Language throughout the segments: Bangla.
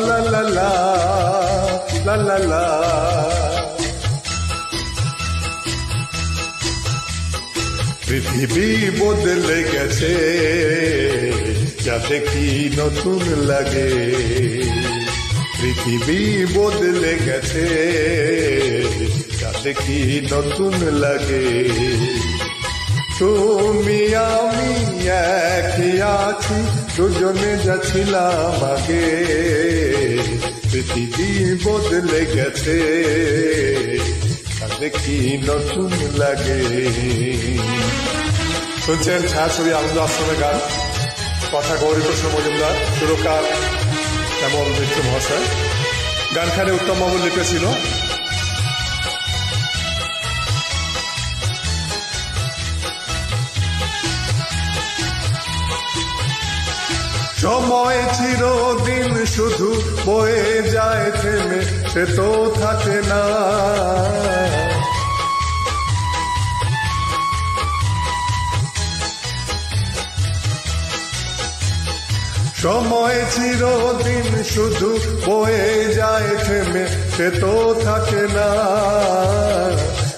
লা লা লা লা লা লা। পৃথিবী বদলে গেছে, যা দেখি নতুন লাগে। পৃথিবী বদলে গেছে, যা দেখি নতুন লাগে। তুমি আমি একই আছি, দুজনে যাচ্ছিলাম আগে। পৃথিবী বদলে গেছে, যা দেখি নতুন লাগে। শুনছেন ছায়াছবি আনন্দ আশ্রমের গান, কথা গৌরীকৃষ্ণ মজুমদার, সুরকার শ্যামল মিত্র মহাশয়। গানখানে উত্তম বাবু লিখেছিল। সময় চিরদিন শুধু বয়ে যায় থেমে, সে তো থাকে না। সময় চিরদিন শুধু বয়ে যায় থেমে, সে তো থাকে না।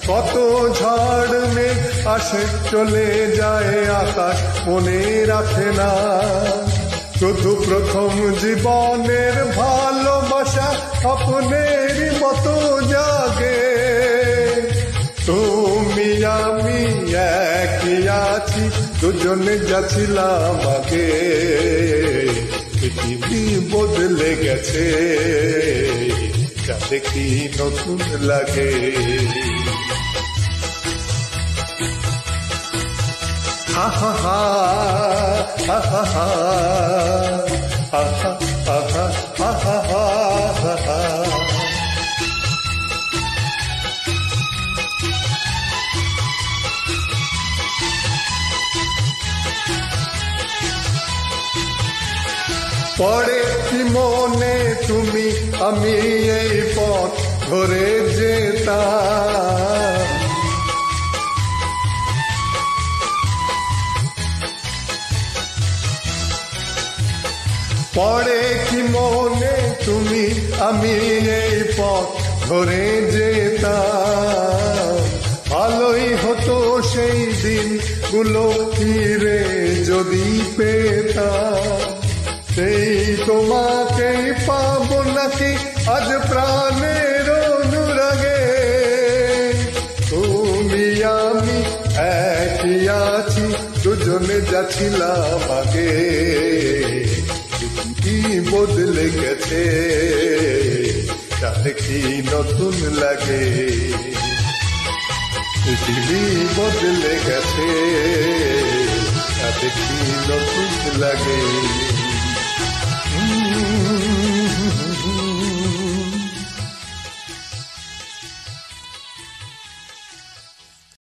কত ঝড় মেঘ আসে চলে যায়, আকাশ মনে রাখে না। শুধু প্রথম জীবনের ভালোবাসা স্বপ্নের মতো জাগে। তুমি আমি একই আছি, দুজনে যাচ্ছিলাম আগে। পৃথিবী বদলে গেছে, যা দেখি নতুন লাগে। হা হা হা হা হা হা হা হা হা হা হা হা। পড়ে কি মনে তুমি আমি এই পথ ধরে যেতাম। পড়ে কি মনে তুমি আমি এই পথ ধরে যেতাম। ভালোই হতো সেই দিনগুলো ফিরে যদি পেতাম। সেই তোমাকেই পাবো নাকি আজ প্রাণের অনুরাগে। তুমি আমি একই আছি, দুজনে যাচ্ছিলাম আগে। পৃথিবী বদলে গেছে, যা দেখি নতুন লাগে। পৃথিবী বদলে গেছে, যা দেখি নতুন লাগে।